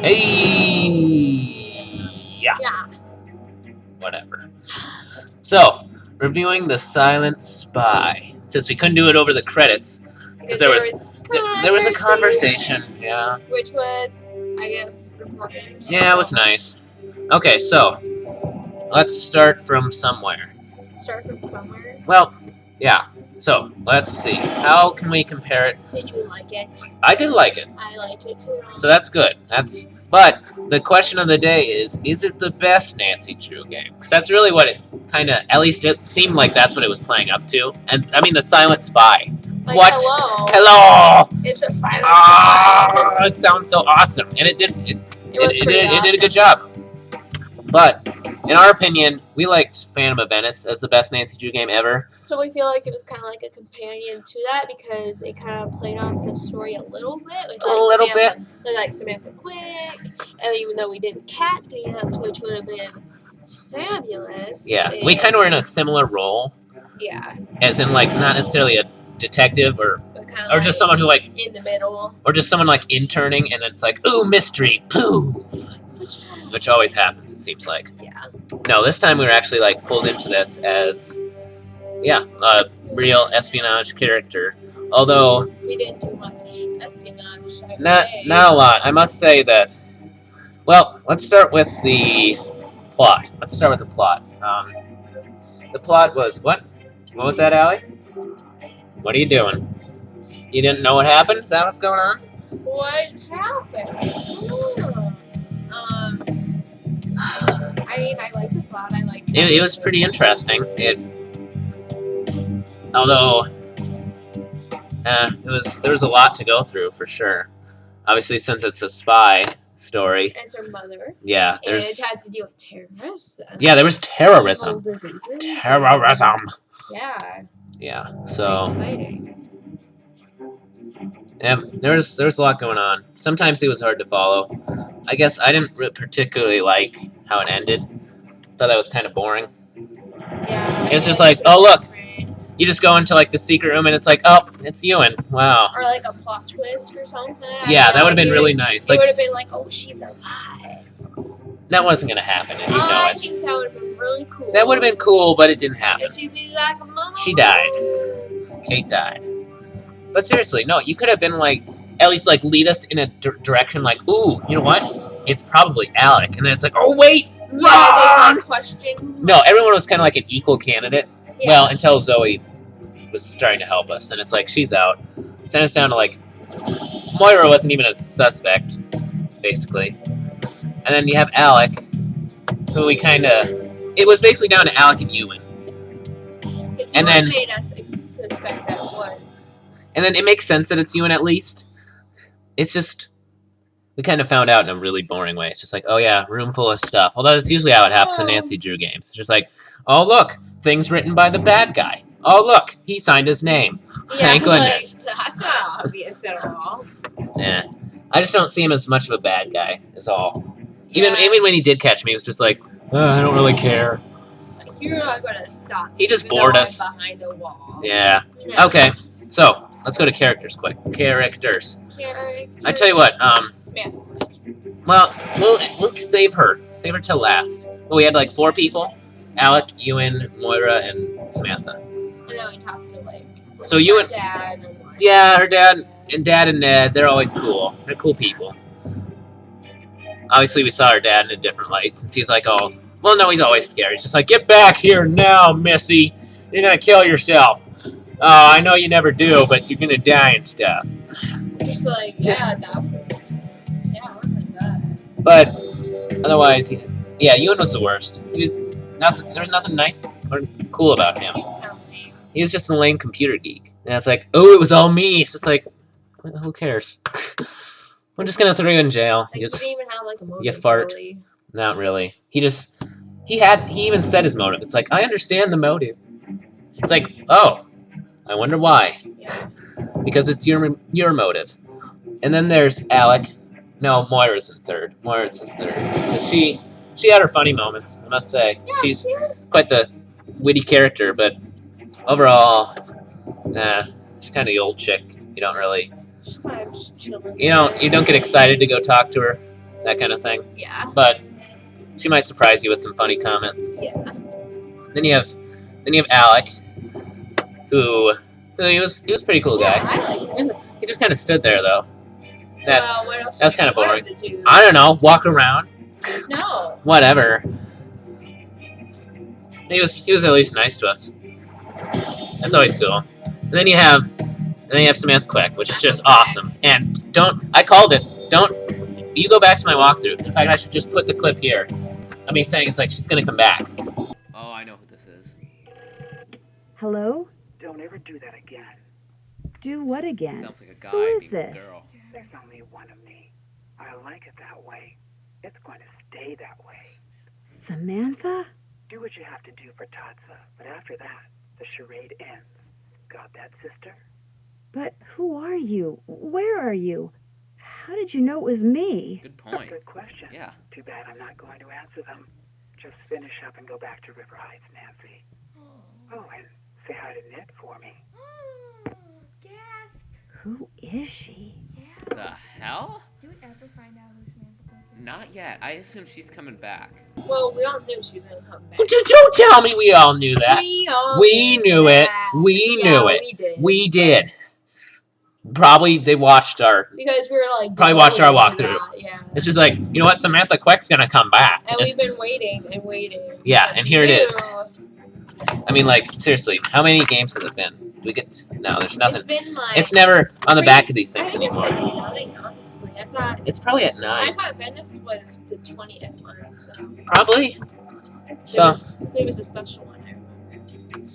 Hey! Yeah. Whatever. So, reviewing The Silent Spy. Since we couldn't do it over the credits, because there was a conversation. Yeah. Which was, I guess, important. Yeah, it was nice. Okay, so let's start from somewhere. Start from somewhere? Well, yeah. So, let's see. How can we compare it? Did you like it? I did like it. I liked it too. So that's good. But the question of the day is it the best Nancy Drew game? Because that's really what it kind of, at least it seemed like that's what it was playing up to. And, I mean, The Silent Spy. Like, what? Hello! It's the Silent Spy! It sounds so awesome. And it did. It did a good job. But, in our opinion, we liked Phantom of Venice as the best Nancy Drew game ever. So we feel like it was kind of like a companion to that because it kind of played off the story a little bit. With, like, A little bit. Like Samantha Quick, and even though we didn't cat dance, which would have been fabulous. Yeah, we kind of were in a similar role. Yeah. As in, like, not necessarily a detective or just someone who, like... In the middle. Or just someone, like, interning, and then it's like, ooh, mystery, pooh! Which always happens, it seems like. Yeah. No, this time we were actually, like, pulled into this as, yeah, a real espionage character. Although... We didn't do much espionage. Not a lot. I must say that... Well, let's start with the plot. The plot was... What? What was that, Allie? What are you doing? You didn't know what happened? Is that what's going on? What happened? I mean, I like the plot. I like it was pretty interesting. Although there was a lot to go through for sure. Obviously, since it's a spy story. And it's her mother. Yeah, and it had to do with terrorism. Yeah, there was terrorism. Terrorism. Yeah. Yeah. So. Exciting. Yeah, there was a lot going on. Sometimes it was hard to follow. I guess I didn't particularly like how it ended. Thought that was kind of boring. Yeah. It was just like, oh look, you just go into like the secret room and it's like, oh, it's Ewan. Wow. Or like a plot twist or something. Yeah, that would have been really nice. It would have been like, oh, she's alive. That wasn't gonna happen, and you know I it. think that would have been really cool. That would have been cool, but it didn't happen. And she'd be like, Mom. She died. Kate died. But seriously, no, you could have been like, at least like lead us in a direction like, ooh, you know what? It's probably Alec. And then it's like, oh wait, yeah, they question. No, everyone was kind of like an equal candidate. Yeah. Well, until Zoe was starting to help us. And it's like, she's out. Sent us down to like, Moira wasn't even a suspect, basically. And then you have Alec, who we kind of, it was basically down to Alec and Ewan. And then made us suspect that was. And then it makes sense that it's Ewan at least. It's just, we kind of found out in a really boring way. It's just like, oh yeah, room full of stuff. Although that's usually how it happens in Nancy Drew games. It's just like, oh look, things written by the bad guy. Oh look, he signed his name. Yeah, thank goodness. Like, that's not obvious at all. Yeah, I just don't see him as much of a bad guy. Is all. Even when he did catch me, it was just like, I don't really care. Like, you're not gonna stop. He just bored us. Behind the wall. Yeah. Okay. So let's go to characters quick. Characters. I tell you what. Samantha. Well, we'll save her. Save her till last. Well, we had like 4 people: Alec, Ewan, Moira, and Samantha. And then we talked to like. So Ewan. Dad. Yeah, her dad and Ned. They're always cool. They're cool people. Obviously, we saw her dad in a different light, since he's like, oh, well, no, he's always scared. He's just like, get back here now, Missy. You're gonna kill yourself. Oh, I know you never do, but you're gonna die and stuff. Just like, yeah, that wasn't bad. But otherwise, yeah, Ewan was the worst. There was nothing nice or cool about him. He was just a lame computer geek. And it's like, oh, it was all me. It's just like, who cares? I'm just gonna throw you in jail. Like, he didn't even have like a motive. You fart. Really. Not really. He even said his motive. It's like, I understand the motive. It's like, oh, I wonder why. Yeah. Because it's your motive. And then there's Alec. No, Moira's in third. Moira's in third. Because she had her funny moments, I must say. Yeah, She's quite the witty character, but overall, she's kind of the old chick. You don't really. She's kind of just chilling. You don't get excited to go talk to her, that kind of thing. Yeah. But she might surprise you with some funny comments. Yeah. Then you have Alec, who he was a pretty cool guy. I liked him. He just kind of stood there though. What else? That was kind of boring. What did you do? I don't know. Walk around. No. Whatever. He was at least nice to us. That's always cool. And then you have Samantha Quick, which is just awesome. And I called it. You go back to my walkthrough. In fact, I should just put the clip here. I mean, saying it's like she's gonna come back. Oh, I know who this is. Hello? Don't ever do that again. Do what again? Sounds like a guy. Who is being a this? girl. There's only one of me. I like it that way. It's going to stay that way. Samantha? Do what you have to do for Tatsa, but after that, the charade ends. Got that, sister? But who are you? Where are you? How did you know it was me? Good point. Good question. Yeah. Too bad I'm not going to answer them. Just finish up and go back to River Heights, Nancy. Oh, and say hi to Ned for me. Gasp. Who is she? Yeah. The hell? Do we ever find out who's Samantha? Not yet. I assume she's coming back. Well, we all knew she was gonna come back. But don't tell me we all knew that. We knew it. that. We Yeah, knew it. We did. We did. Probably they watched our. Because we were like. Probably watched our devoted to walkthrough. that, Yeah. It's just like, you know what? Samantha Quick's gonna come back. And we've been waiting and waiting. Yeah, because and here it we is. knew. I mean, like, seriously, how many games has it been? We get no. There's nothing. It's been like. It's never on the back of these things I think anymore. It's been 9, honestly. I thought. It's probably at I 9. thought Venice was the 20th one, so. Probably. So It was a special one, I remember.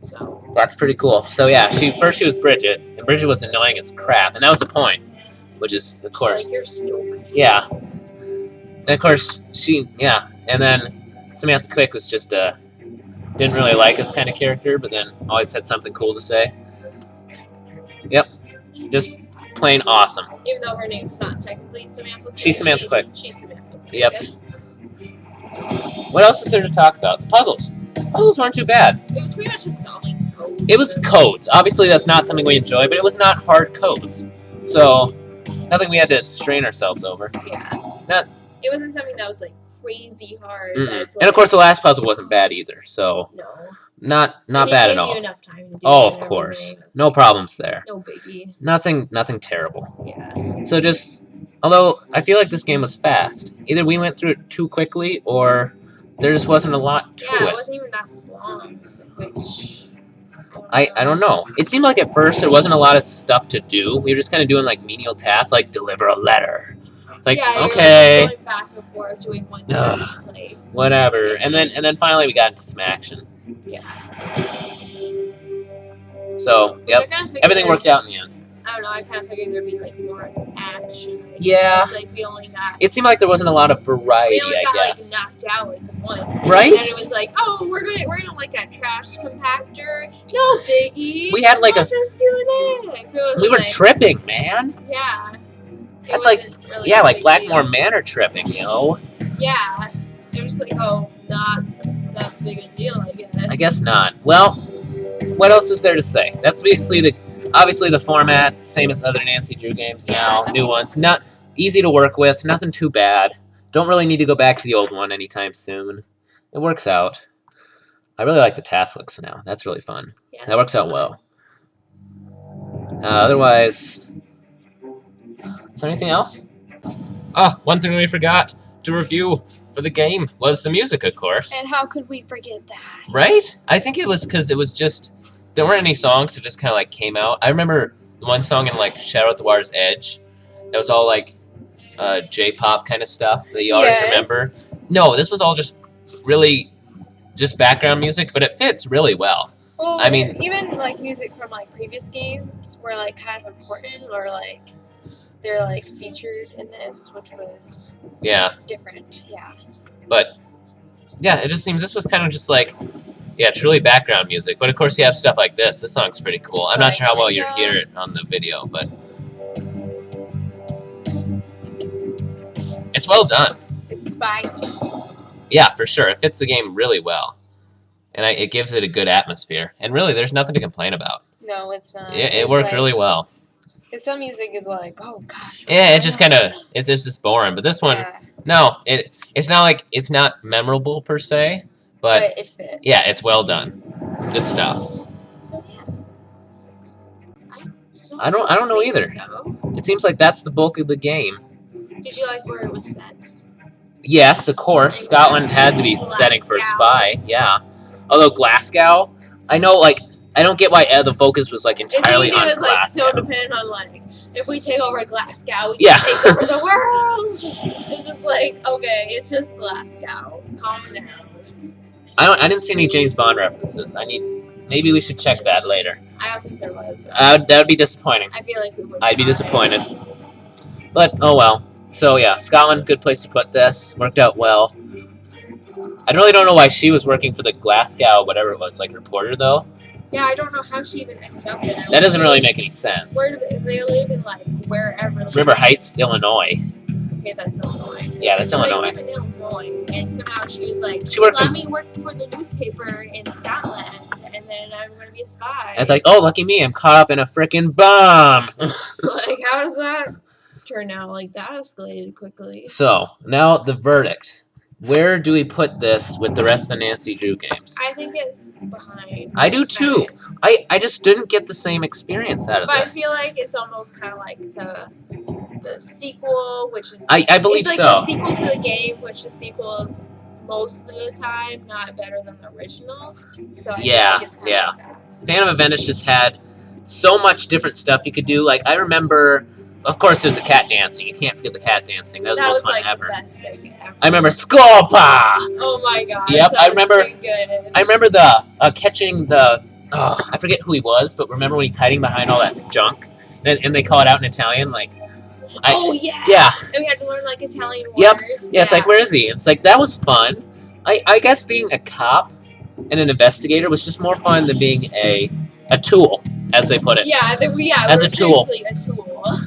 So. that's pretty cool. So yeah, first she was Bridget, and Bridget was annoying as crap, and that was the point. Which is, of course. Like, you're stupid. Yeah. And of course, and then Samantha Quick was just didn't really like this kind of character, but then always had something cool to say. Yep. Just plain awesome. Even though her name's not technically Samantha Quick. She's Samantha Quick. She's Samantha Quick. Yep. What else is there to talk about? The puzzles. Puzzles weren't too bad. It was pretty much just solving codes. It was codes. Obviously, that's not something we enjoy, but it was not hard codes. So, nothing we had to strain ourselves over. Yeah. Not- It wasn't something that was like crazy hard. Mm-mm. That's, like, And of course, the last puzzle wasn't bad either. So, No. not And bad it at gave all. you enough time to do Oh, it of and course. everything. It's No problems there. No biggie. Nothing terrible. Yeah. So just, although I feel like this game was fast. Either we went through it too quickly, or there just wasn't a lot to Yeah, it it. wasn't even that long, which. I don't know. It seemed like at first there wasn't a lot of stuff to do. We were just kind of doing like menial tasks, like deliver a letter. It's like, yeah, okay, you're like going back and forth doing one thing Ugh. in each place. whatever. And then finally we got into some action. Yeah. So, Which I yep, kinda figured everything worked out in the end. I don't know, I kind of figured there'd be like more action. I Yeah. guess. Like we only got. It seemed like there wasn't a lot of variety, We only I got guess. like knocked out like once. Right? And then it was like, oh, we're gonna like a trash compactor. No biggie. We had, like, Let's just do this. So it was We were like, tripping, man. Yeah. It That's like- wasn't really Yeah, a like big Blackmore deal. Manor tripping, you know? Yeah. It was just like, oh, not that big a deal, I guess. I guess not. Well, what else is there to say? That's basically obviously the format, same as other Nancy Drew games now, Yeah. new ones. Not easy to work with, nothing too bad. Don't really need to go back to the old one anytime soon. It works out. I really like the task lists now. That's really fun. Yeah, That works out well. Otherwise, is there anything else? Oh, one thing we forgot to review for the game was the music, of course. And how could we forget that? Right? I think it was because it was just, there weren't any songs that just kind of like came out. I remember one song in like Shadow at the Water's Edge. That was all like J-pop kind of stuff that you always Yes. remember. No, this was all just really just background music, but it fits really well. Well, I mean- even like music from like previous games were like kind of important, or like they're like featured in this, which was Yeah, different. Yeah. but yeah, it just seems this was kind of just like, yeah, truly background music. But of course you have stuff like this. This song's pretty cool. I'm not sure how well you hear it on the video, but it's well done. It's spiky. Yeah, for sure. It fits the game really well. And it gives it a good atmosphere. And really, there's nothing to complain about. No, it's not. It It's worked like- really well. Cause some music is like, oh gosh. Yeah, it just kind of it's just boring. But this one, Yeah, no, it's not like it's not memorable per se, but it fits. yeah, it's well done. Good stuff. So yeah. I don't know think either. So. It seems like that's the bulk of the game. Did you like where it was set? Yes, of course, Scotland had to be setting for a spy. Yeah, although Glasgow, I know, like, I don't get why the focus was like entirely on It was like so Glasgow. dependent on like if we take over Glasgow, we Yeah. can take over the world. It's just like okay, it's just Glasgow. Calm down. I didn't see any James Bond references. Maybe we should check that later. I don't think there was. That would be disappointing. I feel like we would. I'd be disappointed. But oh well. So yeah, Scotland, good place to put this. Worked out well. I really don't know why she was working for the Glasgow, whatever it was, like reporter though. Yeah, I don't know how she even ended up there. That doesn't really make any sense. Where do they live in like wherever? Like, River Heights, Illinois. Okay, that's Illinois. Yeah, that's so Illinois. They live in Illinois, and somehow she was like, She works. "Let me work for the newspaper in Scotland, and then I'm gonna be a spy." It's like, oh, lucky me, I'm caught up in a freaking bomb. It's like, how does that turn out? Like that escalated quickly. So now the verdict. Where do we put this with the rest of the Nancy Drew games? I think it's behind. I do too. Venice. I just didn't get the same experience out of But this. I feel like it's almost kind of like the sequel, which is I believe it's like so. the sequel to the game, which the sequel is most of the time not better than the original. So I Yeah, feel like it's kind yeah. of like that. Phantom of Venice just had so much different stuff you could do. Like I remember, of course, there's the cat dancing. You can't forget the cat dancing. That was the most fun like ever. the best thing ever. I remember Scorpa. Oh my god. Yep, that I was remember- too good. I remember the catching the. Oh, I forget who he was, but remember when he's hiding behind all that junk, and they call it out in Italian, like. Oh yeah. Yeah. And we had to learn like Italian words. Yep. Yeah, it's like, where is he? It's like, that was fun. I guess being a cop and an investigator was just more fun than being a tool, as they put it. Yeah, As we're a tool. seriously a tool.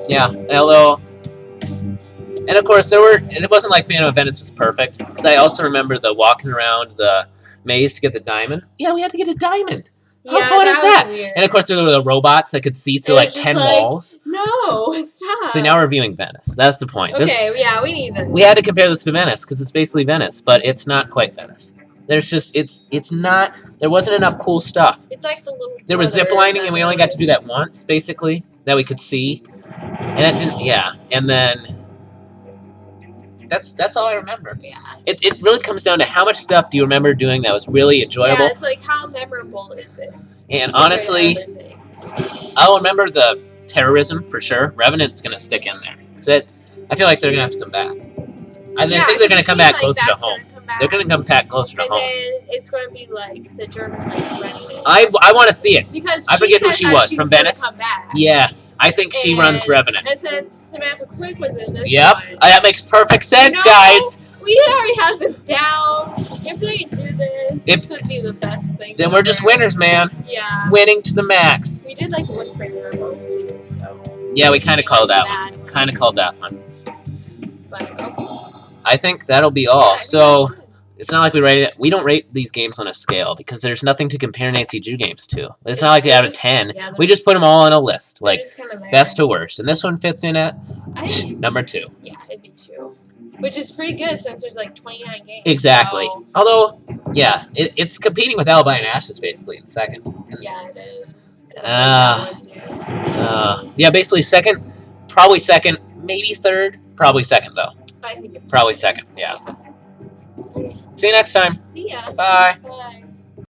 Yeah, although... And of course, it wasn't like Phantom of Venice was perfect, because I also remember the walking around the maze to get the diamond. Yeah, we had to get a diamond. How fun is that? Was weird. And of course, there were the robots that could see through It like was just 10 like- walls. No, stop. So now we're viewing Venice. That's the point. Okay, yeah, we need this. We had to compare this to Venice because it's basically Venice, but it's not quite Venice. There's just it's not. There wasn't enough cool stuff. It's like the little. There was zip brother lining, that and we only got to do that once, basically, that we could see, and that didn't. Yeah, and then that's all I remember. Yeah. It really comes down to how much stuff do you remember doing that was really enjoyable. Yeah, it's like how memorable is it? And compared honestly, to other things? I'll remember the terrorism for sure. Revenant's gonna stick in there. So I feel like they're gonna have to come back. I Yeah, think they're gonna it come seems back like closer to that's home. gonna come back. They're gonna come back closer to And home. then it's gonna be like the German lady running it. I want to see it. Because I forget who said she that was, she from was gonna Venice? Come back. Yes, I think she runs And- Revenant. And since Samantha Quick was in this Yep, one, that makes perfect sense, know, guys. we already have this down. If they do this, If- this would be the best thing. Then we're just ever. winners, man. Yeah. Winning to the max. We did like a whispering remote too, so. Yeah, we kind of called that one. one. Kind of called that one. But okay. I think that'll be all. Yeah, I think So that's it. it's not like we rate it. We don't rate these games on a scale because there's nothing to compare Nancy Drew games to. It's not like They're out of just- 10. yeah, they're We just put them all on a list, they're like just kinda there. best to worst, and this one fits in at I think, number 2. yeah, it'd be 2. Which is pretty good since there's like 29 games. Exactly. So, Although, yeah, it's competing with Alibi and Ashes basically in second. yeah, it is. Ah. I like that one, too. Yeah, basically second, probably second, maybe third, probably second though. I think it's Probably second. Yeah. See you next time. See ya. Bye.